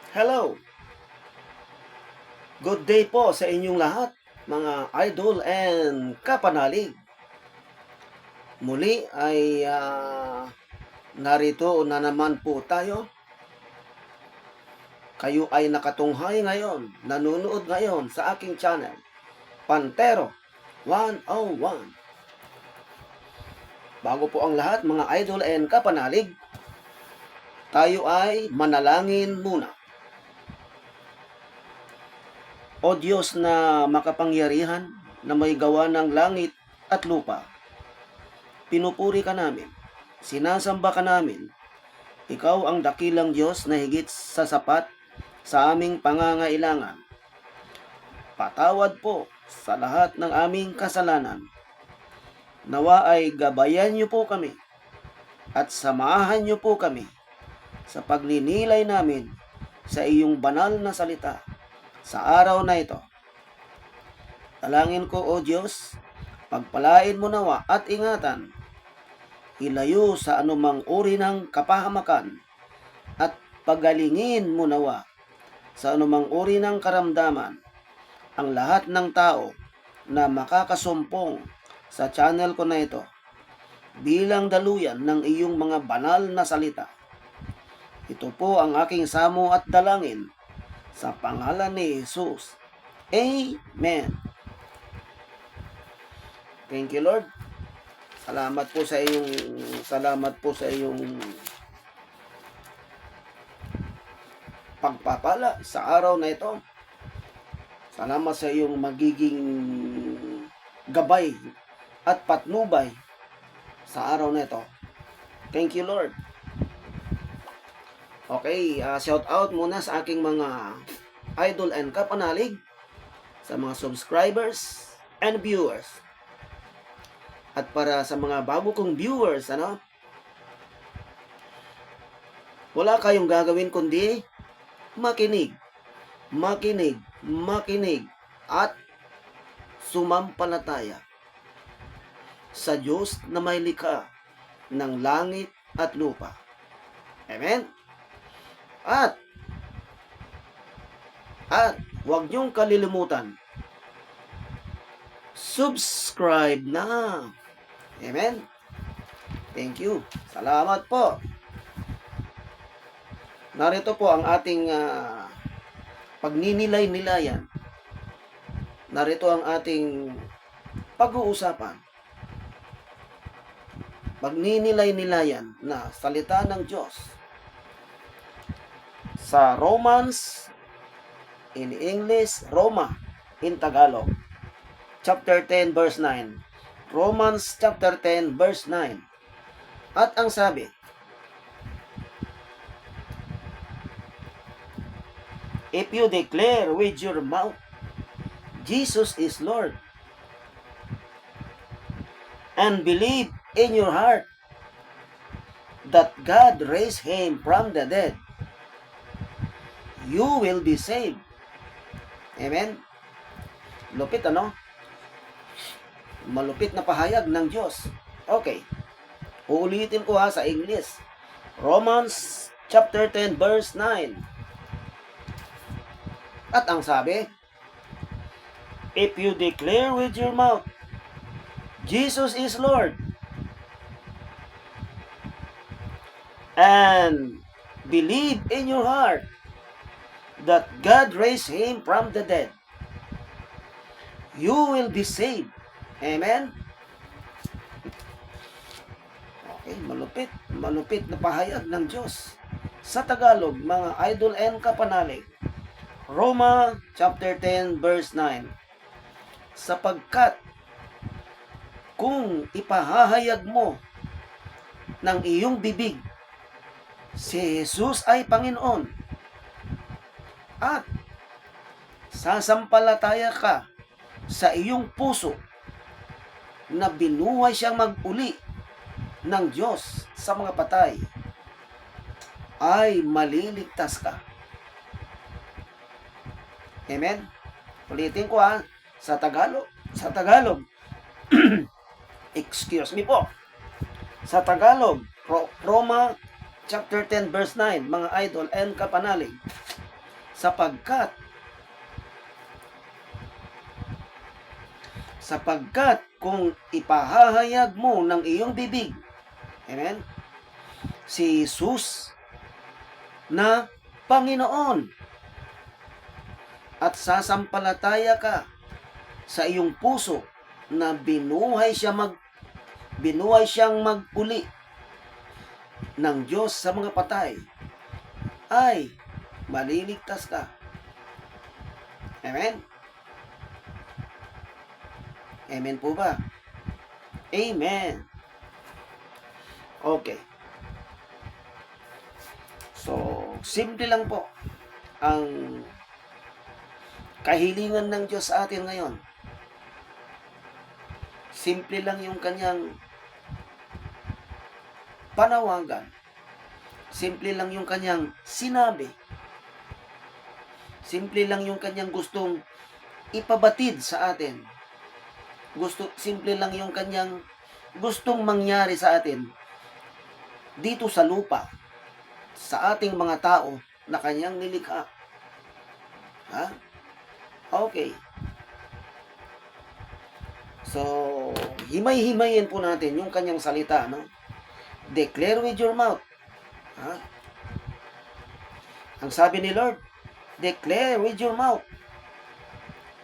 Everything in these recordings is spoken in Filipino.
Hello! Good day po sa inyong lahat, mga idol and kapanalig. Muli ay narito na naman po tayo. Kayo ay nakatunghay ngayon, nanonood ngayon sa aking channel, Pantero 101. Bago po ang lahat, mga idol and kapanalig, tayo ay manalangin muna. O Diyos na makapangyarihan, na may gawa ng langit at lupa, pinupuri ka namin, sinasamba ka namin. Ikaw ang dakilang Diyos na higit sa sapat sa aming pangangailangan. Patawad po sa lahat ng aming kasalanan. Nawa ay gabayan niyo po kami at samahan niyo po kami sa pagninilay namin sa iyong banal na salita sa araw na ito. Dalangin ko, O Diyos, pagpalain mo nawa at ingatan, ilayo sa anumang uri ng kapahamakan, at pagalingin mo nawa sa anumang uri ng karamdaman ang lahat ng tao na makakasumpong sa channel ko na ito bilang daluyan ng iyong mga banal na salita. Ito po ang aking samo at dalangin sa pangalan ni Jesus. Amen. Thank you, Lord. Salamat po sa iyong pagpapala sa araw na ito. Salamat sa iyong magiging gabay at patnubay sa araw na ito. Thank you, Lord. Okay, shout out muna sa aking mga idol and kapanalig, sa mga subscribers and viewers. At para sa mga bago kong viewers, wala kayong gagawin kundi makinig, at sumampalataya sa Diyos na may likha ng langit at lupa. Amen? At huwag niyong kalilimutan, subscribe na. Amen? Thank you. Salamat po. Narito po ang ating pagninilay-nilayan. Narito ang ating pag-uusapan. Pagninilay-nilayan na salita ng Diyos sa Romans, in English, Roma, in Tagalog, chapter 10, verse 9. Romans chapter 10, verse 9. At ang sabi, if you declare with your mouth, Jesus is Lord, and believe in your heart that God raised Him from the dead, you will be saved. Amen? Lupit, malupit na pahayag ng Diyos. Okay. Uulitin ko sa English. Romans chapter 10 verse 9. At ang sabi, if you declare with your mouth, Jesus is Lord, and believe in your heart that God raised Him from the dead, you will be saved. Amen? Okay, malupit na pahayag ng Diyos. Sa Tagalog, mga idol and kapanalig, Roma chapter 10 verse 9. Sapagkat kung ipahahayag mo ng iyong bibig si Jesus ay Panginoon, at sasampalataya ka sa iyong puso na binuhay siyang mag-uli ng Diyos sa mga patay, ay maliligtas ka. Amen? Ulitin ko sa Tagalog. Excuse me po. Sa Tagalog, Roma chapter 10 verse 9, mga idol and kapanalig. Sapagkat kung ipahahayag mo ng iyong bibig, amen, si Jesus na Panginoon at sasampalataya ka sa iyong puso na binuhay siyang magpuli ng Diyos sa mga patay, ay maliligtas ka. Amen? Amen po ba? Amen. Okay. So, simple lang po ang kahilingan ng Diyos sa atin ngayon. Simple lang yung kanyang panawagan. Simple lang yung kanyang sinabi. Simple lang yung kanyang gustong ipabatid sa atin. Simple lang yung kanyang gustong mangyari sa atin dito sa lupa, sa ating mga tao na kanyang nilikha. Ha? Okay. So, himay-himayin po natin yung kanyang salita, no? Declare with your mouth. Ha? Ang sabi ni Lord, declare with your mouth.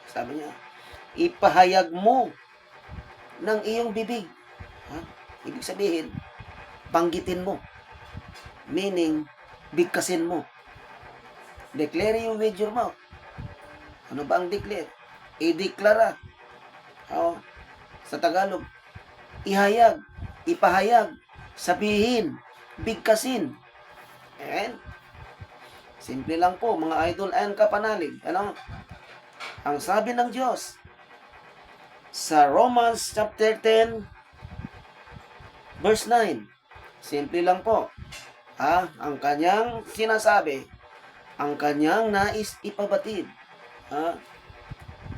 Sabi niya, ipahayag mo ng iyong bibig. Ha? Ibig sabihin, banggitin mo. Meaning, bigkasin mo. Declare you with your mouth. Ano ba ang declare? I-deklara. Sa Tagalog, ihayag, ipahayag, sabihin, bigkasin. And, simple lang po, mga idol and kapanalig. Ano? Ang sabi ng Diyos sa Romans chapter 10 verse 9, simple lang po. Ang kanyang sinasabi, ang kanyang nais ipabatid.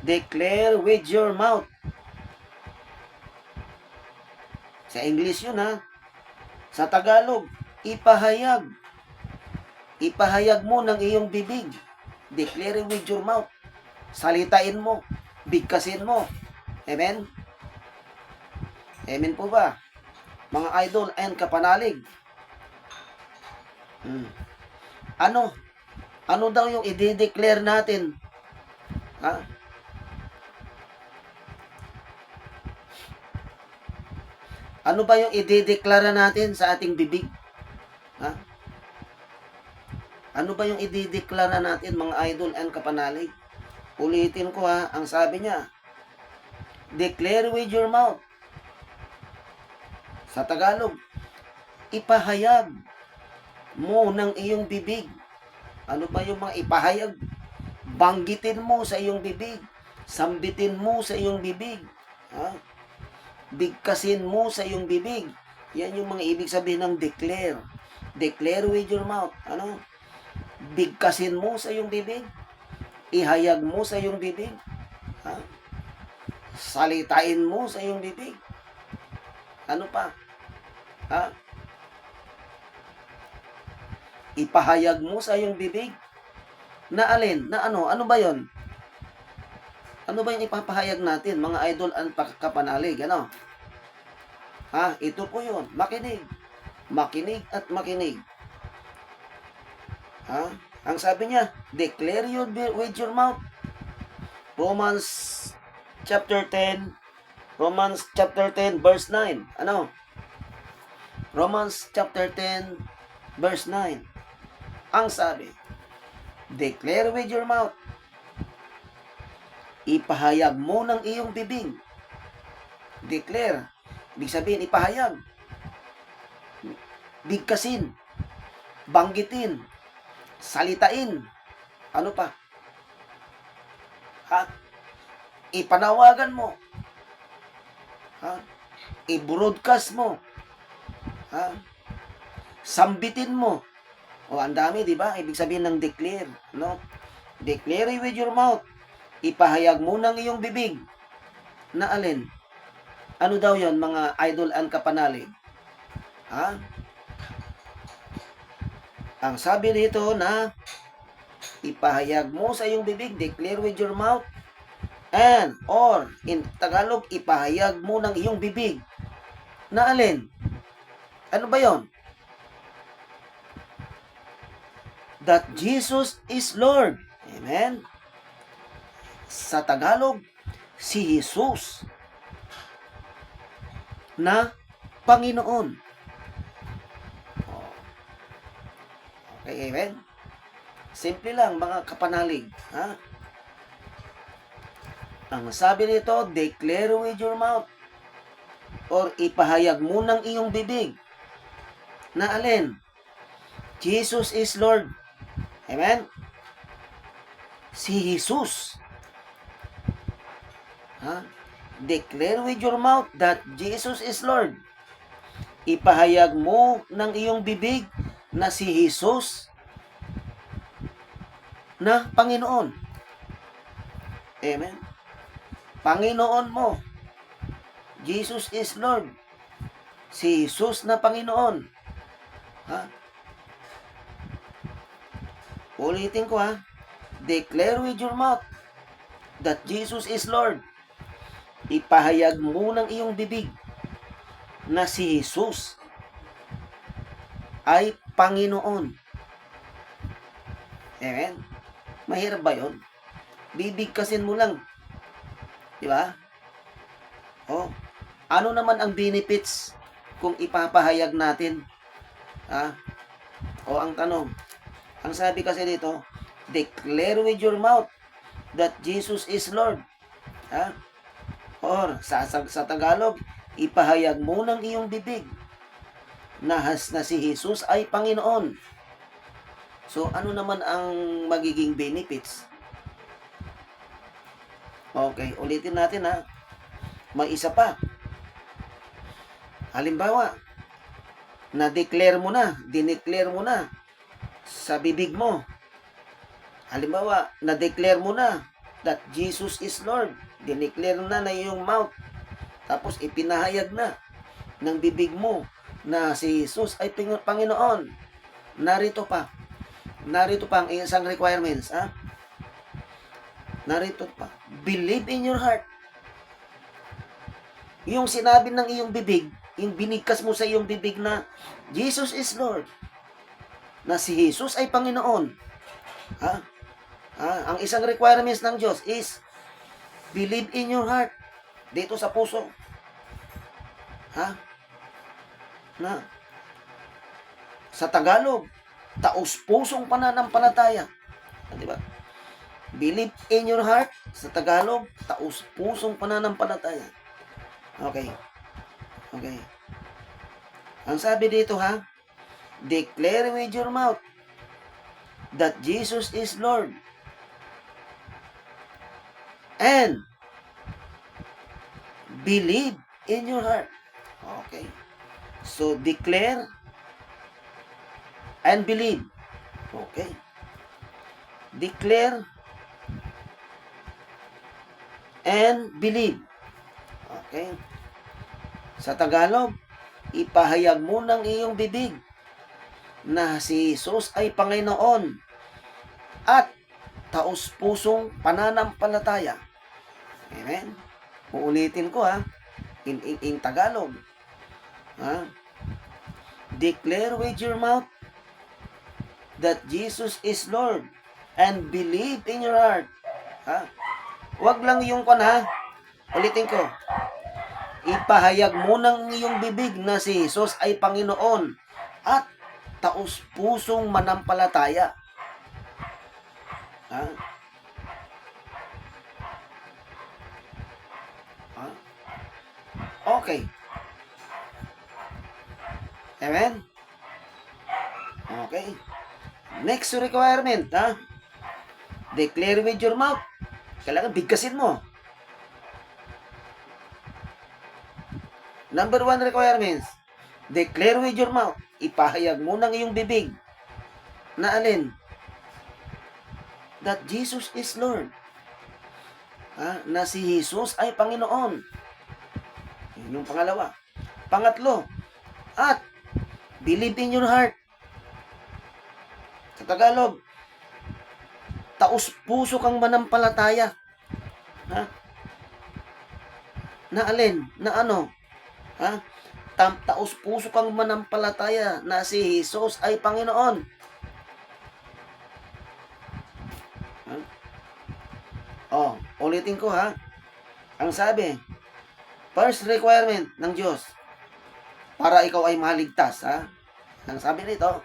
Declare with your mouth. Sa English yun, Sa Tagalog, ipahayag. Ipahayag mo ng iyong bibig. Declare with your mouth. Salitain mo. Bigkasin mo. Amen? Amen po ba? Mga idol and kapanalig. Ano daw yung i-declare natin? Ano ba yung i-deklara natin sa ating bibig? Ano ba yung i-deklara natin, mga idol and kapanalig? Ulitin ko, ang sabi niya, declare with your mouth. Sa Tagalog, ipahayag mo ng iyong bibig. Ano ba yung mga ipahayag? Banggitin mo sa iyong bibig. Sambitin mo sa iyong bibig. Bigkasin mo sa iyong bibig. Yan yung mga ibig sabihin ng declare. Declare with your mouth. Ano? Bigkasin mo sa iyong bibig. Ihayag mo sa iyong bibig. Salitain mo sa iyong bibig. Ano pa? Ipahayag mo sa iyong bibig. Na alin? Na ano? Ano ba yon? Ano ba yung ipapahayag natin, mga idol and kapanalig? Ano? Ito po yun. Makinig. Makinig at makinig. Ang sabi niya, declare you with your mouth. Romans chapter 10 verse 9. Ano? Romans chapter 10 verse 9. Ang sabi, declare with your mouth. Ipahayag mo ng iyong bibig. Declare. Ibig sabihin, ipahayag. Bigkasin. Banggitin. Salitain. Ano pa? Ipanawagan mo. I-broadcast mo. Sambitin mo. Ang dami, di ba? Ibig sabihin ng declare. No? Declare with your mouth. Ipahayag mo ng iyong bibig. Na alin? Ano daw yon, mga idol and kapanalig? Ang sabi dito na ipahayag mo sa iyong bibig, declare with your mouth, and, or, in Tagalog, ipahayag mo ng iyong bibig. Na alin? Ano ba yon? That Jesus is Lord. Amen? Sa Tagalog, si Jesus na Panginoon. Okay, amen? Simple lang, mga kapanalig. Ha? Ang sabi nito, declare with your mouth, or ipahayag mo ng iyong bibig. Na alin? Jesus is Lord. Amen? Si Jesus. Ha? Declare with your mouth that Jesus is Lord. Ipahayag mo ng iyong bibig na si Jesus na Panginoon. Amen? Panginoon mo. Jesus is Lord. Si Jesus na Panginoon. Ha? Ulitin ko ha. Declare with your mouth that Jesus is Lord. Ipahayag mo ng iyong bibig na si Jesus ay Panginoon. Amen? Mahirap ba yun? Bibigkasin mo lang. Di ba? Oh, ano naman ang benefits kung ipapahayag natin? Ha? O ang tanong, ang sabi kasi dito, declare with your mouth that Jesus is Lord. Ha? Or sa Tagalog, ipahayag mo ng iyong bibig na si Jesus ay Panginoon. So, ano naman ang magiging benefits? Okay, ulitin natin ha. May isa pa. Halimbawa, dineclare mo na sa bibig mo. Halimbawa, na-declare mo na that Jesus is Lord. Dineclare na iyong mouth. Tapos ipinahayag na ng bibig mo na si Jesus ay Panginoon. Narito pa ang isang requirements. Ha? Narito pa. Believe in your heart. Yung sinabi ng iyong bibig, yung binigkas mo sa iyong bibig na Jesus is Lord. Na si Jesus ay Panginoon. Ha? Ang isang requirements ng Diyos is believe in your heart. Dito sa puso. Ha? Na sa Tagalog, taos-pusong pananampalataya. Di ba? Believe in your heart. Sa Tagalog, taos-pusong pananampalataya. Okay. Ang sabi dito ha, declare with your mouth that Jesus is Lord. And believe in your heart. Okay. So, declare and believe. Okay. Declare and believe. Okay. Sa Tagalog, ipahayag mo ng iyong bibig na si Jesus ay Panginoon at taos-pusong pananampalataya. Amen? Uulitin ko ha. In Tagalog. Ha? Declare with your mouth that Jesus is Lord and believe in your heart. Ha? Huwag lang yung ha. Ulitin ko. Ipahayag mo ng iyong bibig na si Jesus ay Panginoon at taos-pusong manampalataya. Ha? Ha? Okay. Amen? Okay. Next requirement, ha? Declare with your mouth. Kailangan bigkasin mo. Number 1 requirements. Declare with your mouth. Ipahayag mo ng iyong bibig. Na alin? That Jesus is Lord. Ha? Na si Jesus ay Panginoon. Yun yung pangalawa. Pangatlo, at believe in your heart. Sa Tagalog, taos-puso kang manampalataya. Ha? Na alin? Na ano? Ha? Taos-puso kang manampalataya na si Jesus ay Panginoon. Ha? Ulitin ko ha. Ang sabi, first requirement ng Diyos para ikaw ay maligtas, ha? Ang sabi nito,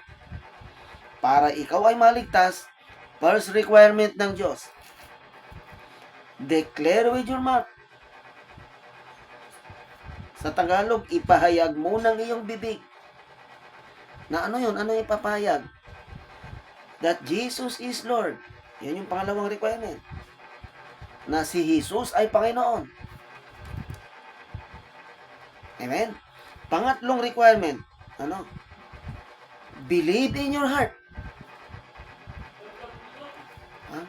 para ikaw ay maligtas, first requirement ng Diyos, declare with your mouth. Sa Tagalog, ipahayag mo ng iyong bibig. Na ano yun? Ano yung ipapahayag? That Jesus is Lord. Yan yung pangalawang requirement. Na si Jesus ay Panginoon. Amen? Pangatlong requirement, ano? Believe in your heart. Ha?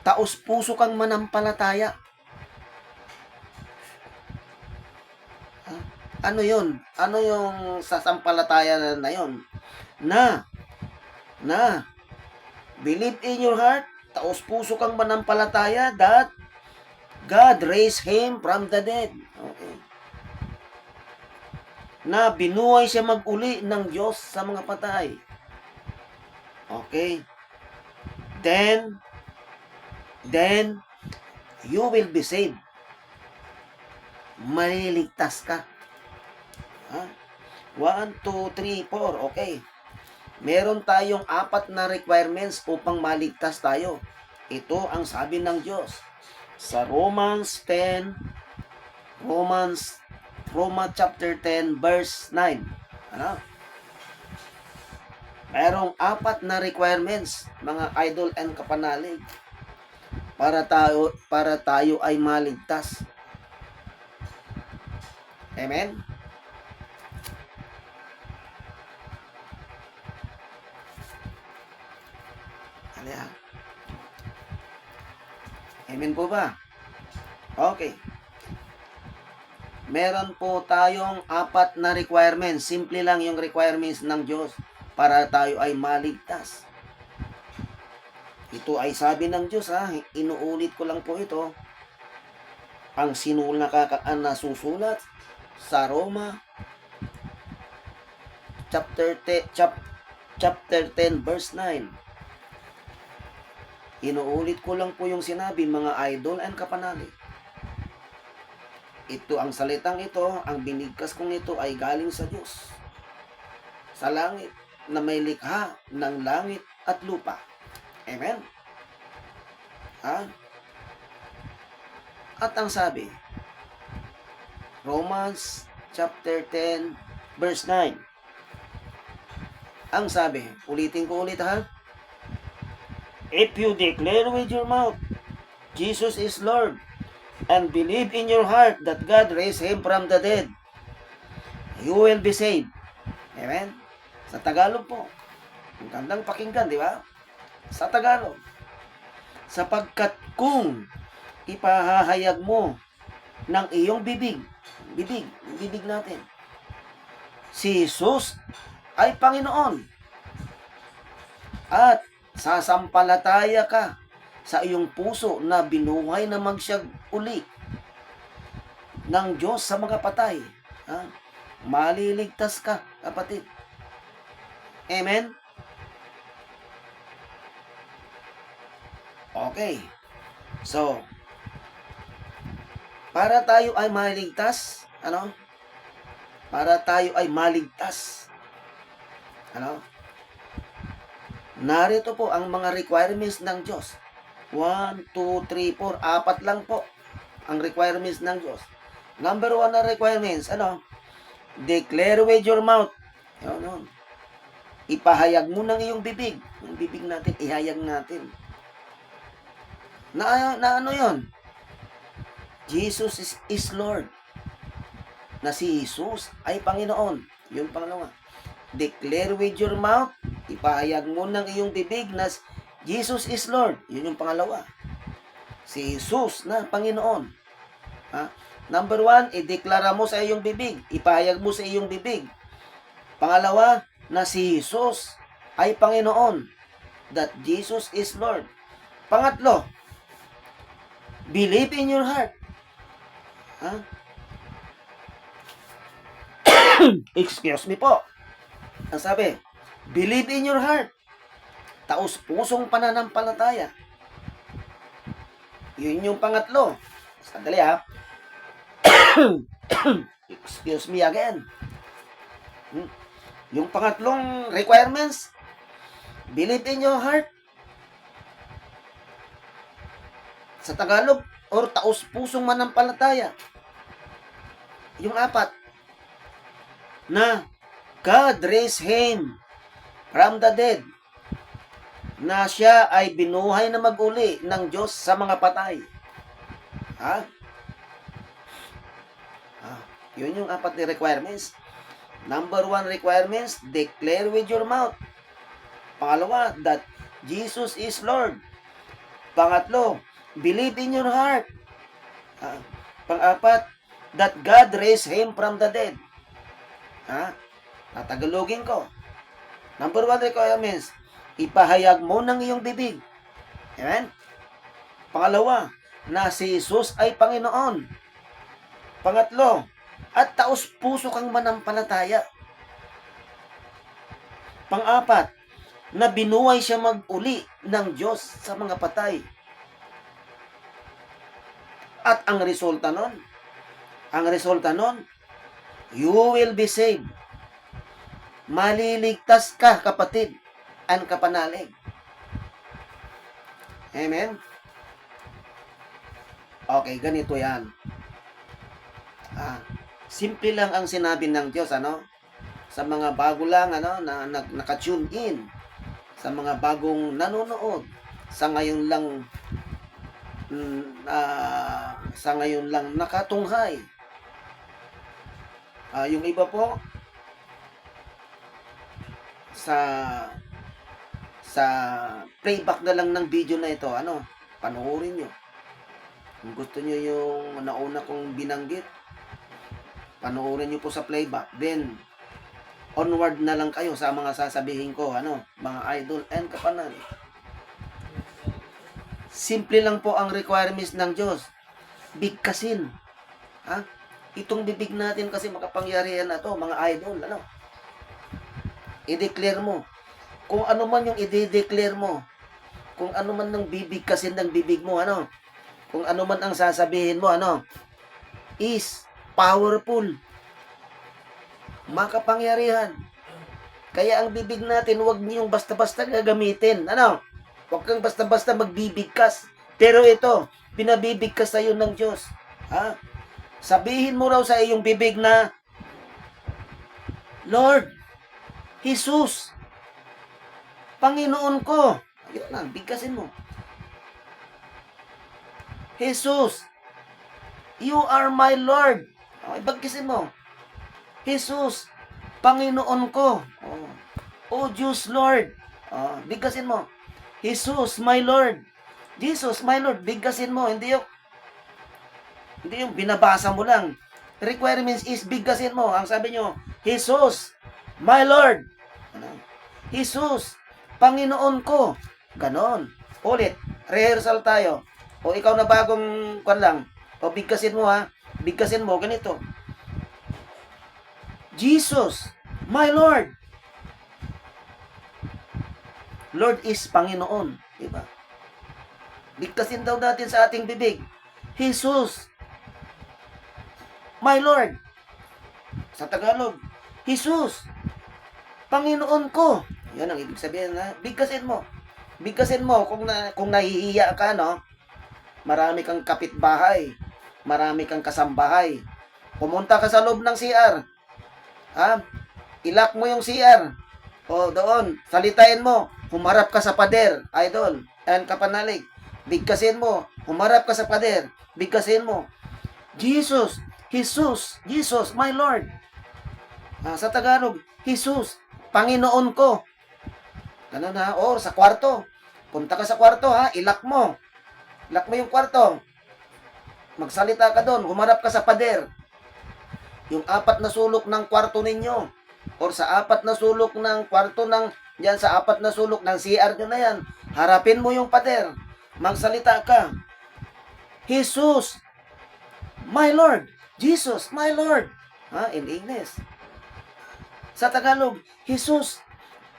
Taos-puso kang manampalataya. Ha? Ano yun? Ano yung sasampalataya na yun? Na believe in your heart, taos-puso kang manampalataya that God raised Him from the dead. Okay. Na binuhay siya mag-uli ng Diyos sa mga patay. Okay. Then, you will be saved. Maliligtas ka. Ha? 1, 2, 3, 4. Okay. Meron tayong 4 na requirements upang maligtas tayo. Ito ang sabi ng Diyos. Sa Romans chapter 10 verse 9. Ano? Merong 4 na requirements, mga idol and kapanalig, para tayo ay maligtas. Amen? Ano? Amen po ba? Okay. Meron po tayong 4 na requirements. Simple lang yung requirements ng Diyos para tayo ay maligtas. Ito ay sabi ng Diyos, ha. Inuulit ko lang po ito. Ang nasusulat sa Roma chapter 10 verse 9. Inuulit ko lang po yung sinabi, mga idol and kapanalig. Ito, ang salitang ito, ang binigkas kong ito ay galing sa Diyos. Sa langit, na may likha ng langit at lupa. Amen? Ha? At ang sabi, Romans chapter 10 verse 9. Ang sabi, ulitin ko ulit ha. If you declare with your mouth, Jesus is Lord, and believe in your heart that God raised Him from the dead, you will be saved. Amen? Sa Tagalog po. Ang gandang pakinggan, di ba? Sa Tagalog. Sapagkat kung ipahahayag mo ng iyong bibig natin, si Jesus ay Panginoon, at sasampalataya ka sa iyong puso na binuhay na magsyag uli ng Diyos sa mga patay, ha? Maliligtas ka, kapatid. Amen? Okay. So, para tayo ay maligtas, ano? Para tayo ay maligtas, ano? Narito po ang mga requirements ng Diyos. 1, 2, 3, 4. 4 lang po ang requirements ng Diyos. Number 1 na requirements, ano? Declare with your mouth. Yun. Ipahayag mo ng iyong bibig. Yung bibig natin, ihayag natin. Na ano yun? Jesus is Lord. Na si Jesus ay Panginoon. Yun pangalawa. Declare with your mouth. Ipahayag mo ng iyong bibig na Jesus is Lord. Yun yung pangalawa. Si Jesus na Panginoon. Ha? Number 1, ideklara mo sa iyong bibig. Ipahayag mo sa iyong bibig. Pangalawa, na si Jesus ay Panginoon. That Jesus is Lord. Pangatlo, believe in your heart. Ha? Excuse me po. Ang sabi, believe in your heart. Taos-pusong pananampalataya. Yun yung pangatlo. Sandali ha. Excuse me again. Yung pangatlong requirements, believe in your heart. Sa Tagalog, or taos-pusong manampalataya. Yung apat, na God raised Him from the dead, na siya ay binuhay na mag-uli ng Diyos sa mga patay. Ha? Yun yung apat na requirements. Number 1 requirements, declare with your mouth. Pangalawa, that Jesus is Lord. Pangatlo, believe in your heart. Pang-apat, that God raised Him from the dead. Tatagalogin ko. Number 1 requirements, ipahayag mo ng iyong bibig. Amen? Pangalawa, na si Jesus ay Panginoon. Pangatlo, at taos-puso kang manampalataya. Pang-apat, na binuhay siya mag-uli ng Diyos sa mga patay. At ang resulta nun, you will be saved. Maliligtas ka, kapatid, ang kapanalig. Amen? Okay, ganito yan. Simple lang ang sinabi ng Diyos, sa mga bago lang, na naka-tune in, sa mga bagong nanonood, sa ngayon lang nakatunghay. Yung iba po, sa playback na lang ng video na ito, panoorin nyo. Kung gusto nyo yung nauna kong binanggit, panoorin nyo po sa playback. Then, onward na lang kayo sa mga sasabihin ko, mga idol and kapanalig. Simple lang po ang requirements ng Diyos. Bigkasin. Itong bibig natin kasi makapangyarihan na to, mga idol, i-declare mo. Kung ano man yung i-declare mo, kung ano man ng bibigkasin ng bibig mo, kung ano man ang sasabihin mo, is powerful. Makapangyarihan. Kaya ang bibig natin, huwag niyong basta-basta gagamitin. Huwag kang basta-basta magbibigkas. Pero ito, pinabibigkas sa'yo ng Diyos. Sabihin mo raw sa iyong bibig na, Lord, Jesus, Panginoon ko. Ayun lang, bigkasin mo. Jesus, you are my Lord. Ibagkasin mo. Jesus, Panginoon ko. Oh, Diyos, Lord. Bigkasin mo. Jesus, my Lord. Jesus, my Lord. Bigkasin mo. Hindi yung binabasa mo lang. Requirements is bigkasin mo. Ang sabi nyo, Jesus, my Lord. Jesus, Panginoon ko. Ganon. Ulit. Rehearsal tayo. O ikaw na bagong lang. O bigkasin mo Bigkasin mo. Ganito. Jesus, my Lord. Lord is Panginoon. Diba? Bigkasin daw natin sa ating bibig. Jesus, my Lord. Sa Tagalog, Jesus, Panginoon ko. Yan ang ibig sabihin bigkasin mo. Bigkasin mo kung nahihiya ka, marami kang kapitbahay, marami kang kasambahay. Pumunta ka sa loob ng CR. Ilak mo yung CR. O doon, salitain mo. Humarap ka sa pader, idol, and kapanalig. Bigkasin mo. Humarap ka sa pader. Bigkasin mo. Jesus, my Lord. Sa Tagalog, Jesus, Panginoon ko. Ganun or sa kwarto. Punta ka sa kwarto ilak mo. Ilak mo yung kwarto. Magsalita ka doon, humarap ka sa pader. Yung 4 na sulok ng kwarto ninyo, or sa 4 na sulok ng kwarto diyan sa 4 na sulok ng CR nyo na yan, harapin mo yung pader. Magsalita ka. Jesus, my Lord. Jesus, my Lord. In English. Sa Tagalog, Jesus,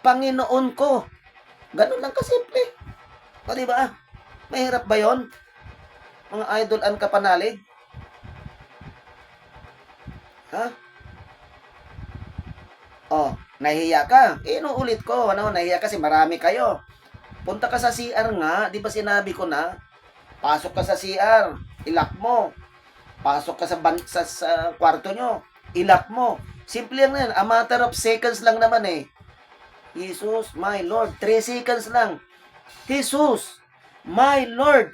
Panginoon ko. Ganun lang kasimple. O, diba? Mahirap ba yon? Mga idol ang kapanalig? Nahihiya ka. Inuulit ko. Nahihiya kasi marami kayo. Punta ka sa CR nga. Di ba sinabi ko na? Pasok ka sa CR. Ilak mo. Pasok ka sa kwarto nyo. Ilak mo. Simple lang yan. A matter of seconds lang naman eh. Jesus, my Lord. 3 seconds lang. Jesus, my Lord.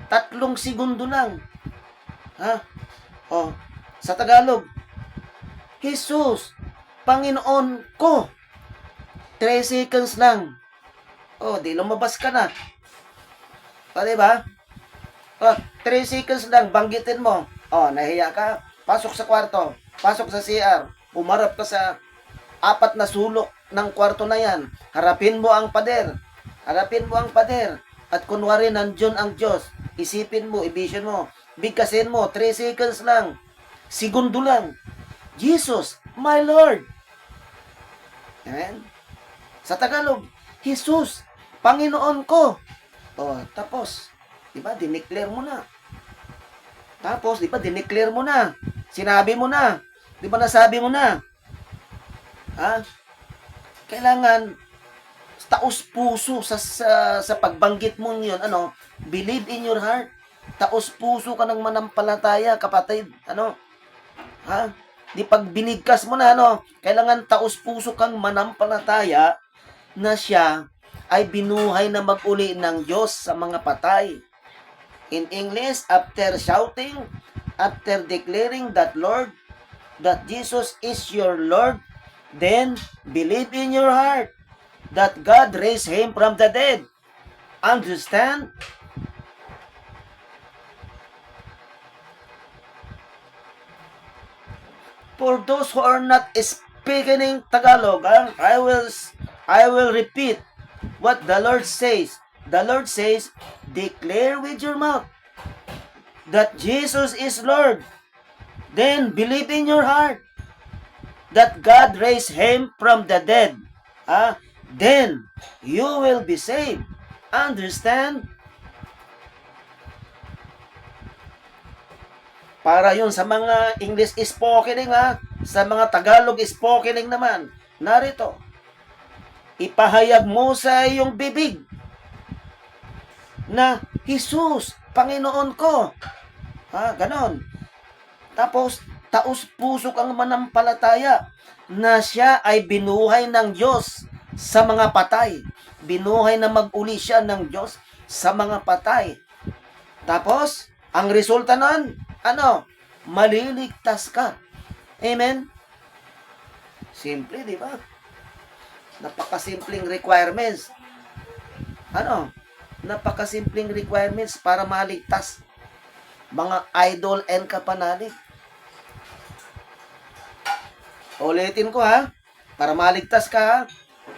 3 segundo lang. Sa Tagalog, Jesus, Panginoon ko. 3 seconds lang. Di lumabas ka na. Diba? 3 seconds lang, banggitin mo. Nahiya ka. Pasok sa kwarto. Pasok sa CR. Umarap ka sa 4 na sulok ng kwarto na yan. Harapin mo ang pader. At kunwari nandiyon ang Diyos. Isipin mo, i-vision mo. Bigkasin mo, 3 seconds lang. Segundo lang. Jesus, my Lord. Amen? Sa Tagalog, Jesus, Panginoon ko. Tapos, diba, dineclare mo na. Dineclare mo na. Sinabi mo na. Diba nasabi mo na? Kailangan taos puso sa pagbanggit mo yun. Believe in your heart. Taos puso ka ng manampalataya, kapatid. Di pag binigkas mo na, kailangan taos puso kang manampalataya na siya ay binuhay na mag-uli ng Diyos sa mga patay. In English, after declaring that Jesus is your Lord, then believe in your heart that God raised Him from the dead. Understand? For those who are not speaking Tagalog, I will repeat what the Lord says. The Lord says, declare with your mouth that Jesus is Lord. Then believe in your heart that God raised Him from the dead. Then you will be saved. Understand? Para yun sa mga English spokening sa mga Tagalog spokening naman. Narito, ipahayag mo sa iyong bibig na Jesus, Panginoon ko. Ganon. Tapos, taos puso kang manampalataya na siya ay binuhay ng Diyos sa mga patay. Binuhay na mag-uli siya ng Diyos sa mga patay. Tapos, ang resulta nun, maliligtas ka. Amen? Simple, di ba? Napakasimpleng requirements. Napakasimpleng requirements para maligtas. Mga idol and kapanalig. Ulitin ko para maligtas ka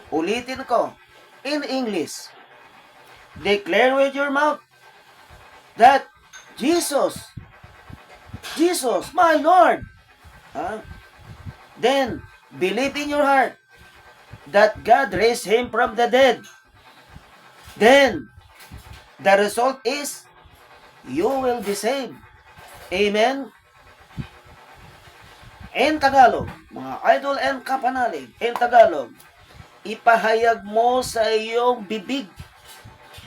Ulitin ko. In English. Declare with your mouth that Jesus, my Lord. Then, believe in your heart that God raised Him from the dead. Then, the result is, you will be saved. Amen? In Tagalog, mga idol and kapanalig, in Tagalog, ipahayag mo sa iyong bibig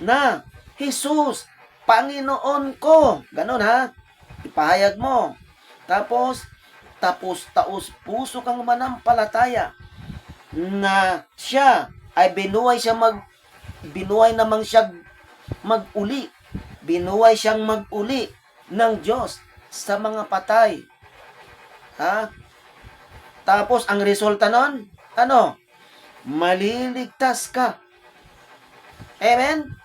na Jesus, Panginoon ko. Ganon Ipahayag mo. Tapos taos puso kang manampalataya na siya ay binuhay namang siya mag-uli. Binuhay siyang mag-uli ng Diyos sa mga patay. Tapos ang resulta nun, maliligtas ka. Amen?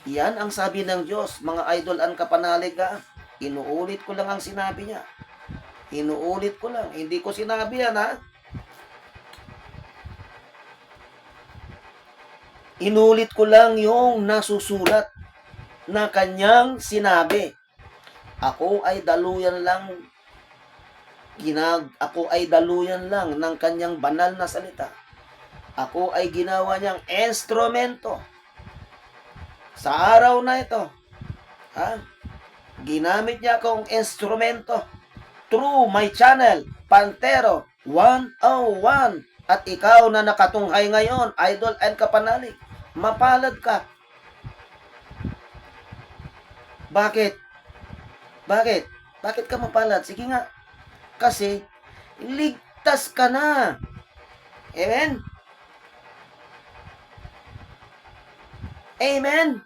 Yan ang sabi ng Diyos, mga idol ang kapanalig. Inuulit ko lang ang sinabi niya. Inuulit ko lang. Hindi ko sinabi yan Inulit ko lang yung nasusulat na kanyang sinabi. Ako ay daluyan lang ng kanyang banal na salita. Ako ay ginawa niyang instrumento sa araw na ito. Ha? Ginamit niya akong instrumento through my channel, Pantero 101. At ikaw na nakatunghay ngayon, idol and kapanalig, mapalad ka. Bakit? Bakit ka mapalad? Sige nga. Kasi, ligtas ka na. Amen? Amen?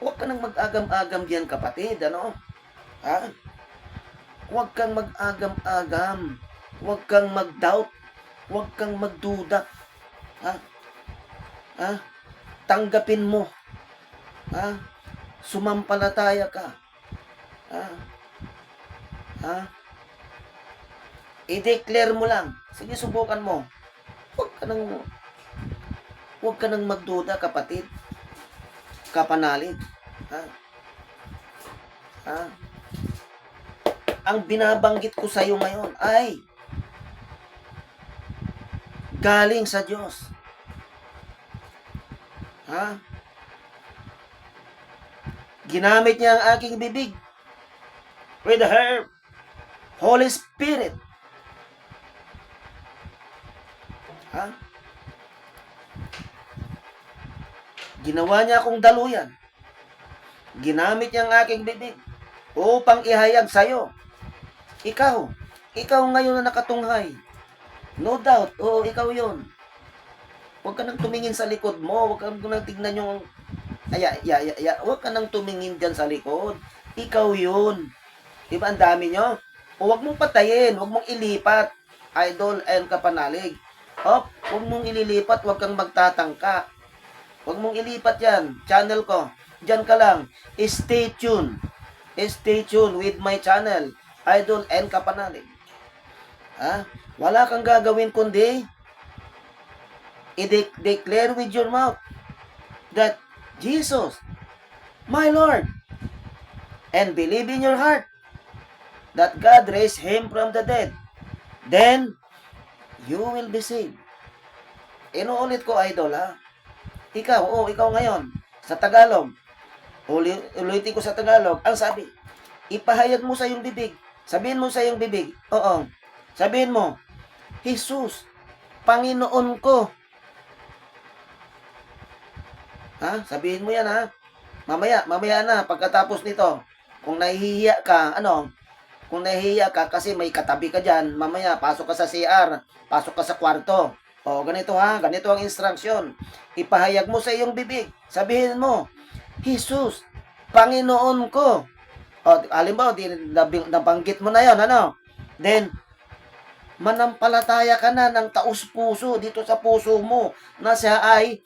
Huwag ka nang mag-agam-agam diyan, kapatid, ano? Ha? Huwag kang mag-agam-agam. Huwag kang mag-doubt. Huwag kang magduda. Ha? Ha? Tanggapin mo. Ha? Sumampalataya ka. Ha? Ha? I-declare mo lang. Sige, subukan mo. Huwag ka nang magduda, kapatid. Kapanalig. Ha? Ha? Ang binabanggit ko sa iyo ngayon ay galing sa Diyos. Ha? Ginamit niya ang aking bibig with her Holy Spirit. Ha? Ginawa niya akong daluyan. Ginamit niya ang aking bibig upang ihayag sa iyo. Ikaw ngayon na nakatunghay. No doubt, oo, ikaw yon. Huwag ka nang tumingin sa likod mo. Huwag ka nang tignan yung huwag ka nang tumingin dyan sa likod. Ikaw yun. Diba ang dami nyo? O huwag mong patayin. Huwag mong ilipat. Idol and kapanalig. Huwag mong ililipat. Huwag kang magtatangka. Huwag mong ilipat yan. Channel ko. Diyan ka lang. Stay tuned. Stay tuned with my channel. Idol and kapanalig. Ha? Wala kang gagawin kundi i-declare with your mouth that Jesus, my Lord, and believe in your heart that God raised Him from the dead. Then, you will be saved. Inuulit ko, idol, ha? Ikaw ngayon, sa Tagalog, ulitin ko sa Tagalog, ang sabi, ipahayag mo sa iyong bibig. Sabihin mo sa iyong bibig, sabihin mo, Jesus, Panginoon ko. Ha? Sabihin mo yan, ha? Mamaya na, pagkatapos nito, kung nahihiya ka, kung nahihiya ka kasi may katabi ka dyan, mamaya, pasok ka sa CR, pasok ka sa kwarto. Ganito ha, ganito ang instruction. Ipahayag mo sa iyong bibig. Sabihin mo, Jesus, Panginoon ko. Halimbawa, nabanggit mo na yon, Then, manampalataya ka na ng taus-puso dito sa puso mo na siya ay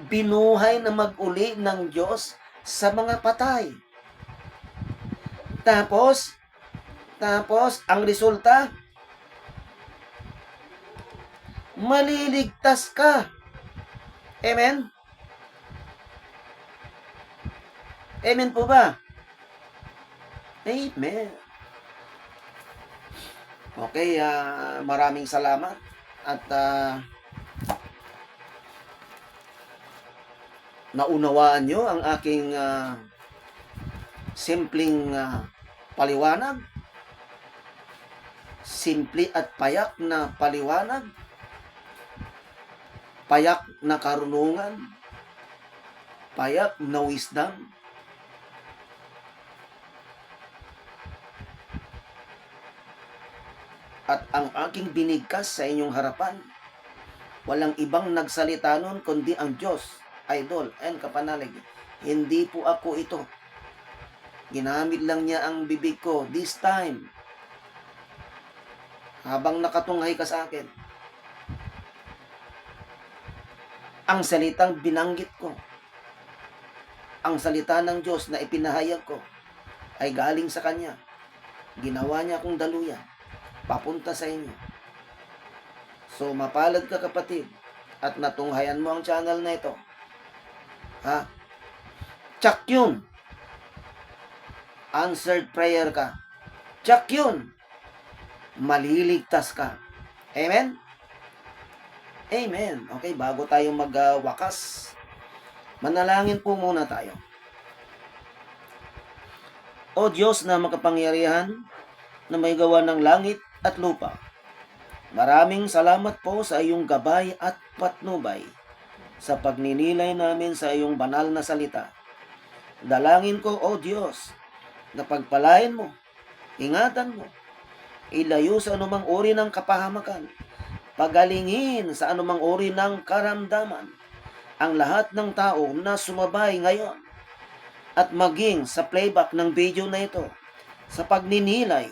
binuhay na mag-uli ng Diyos sa mga patay. Tapos, ang resulta, maliligtas ka. Amen? Amen po ba? Amen. Okay, maraming salamat. At naunawaan nyo ang aking simpleng paliwanag. Simple at payak na paliwanag. Payak na karunungan. Payak na wisdom. At ang aking binigkas sa inyong harapan, walang ibang nagsalita nun kundi ang Diyos, idol and kapanalig. Hindi po ako ito. Ginamit lang niya ang bibig ko this time. Habang nakatunghay ka sa akin. Ang salitang binanggit ko, ang salita ng Diyos na ipinahayag ko, ay galing sa Kanya. Ginawa niya akong daluyan papunta sa inyo. So, mapalad ka kapatid at natunghayan mo ang channel na ito. Ha? Tsak yun. Answered prayer ka. Tsak yun. Maliligtas ka. Amen? Amen. Okay, bago tayo magwakas, manalangin po muna tayo. O Diyos na makapangyarihan, na may gawa ng langit at lupa, maraming salamat po sa iyong gabay at patnubay sa pagninilay namin sa iyong banal na salita. Dalangin ko, O Diyos, na pagpalain mo, ingatan mo, ilayo sa anumang uri ng kapahamakan, pagalingin sa anumang uri ng karamdaman ang lahat ng tao na sumabay ngayon at maging sa playback ng video na ito sa pagninilay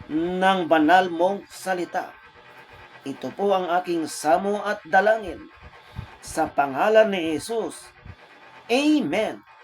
ng banal mong salita. Ito po ang aking samo at dalangin sa pangalan ni Jesus. Amen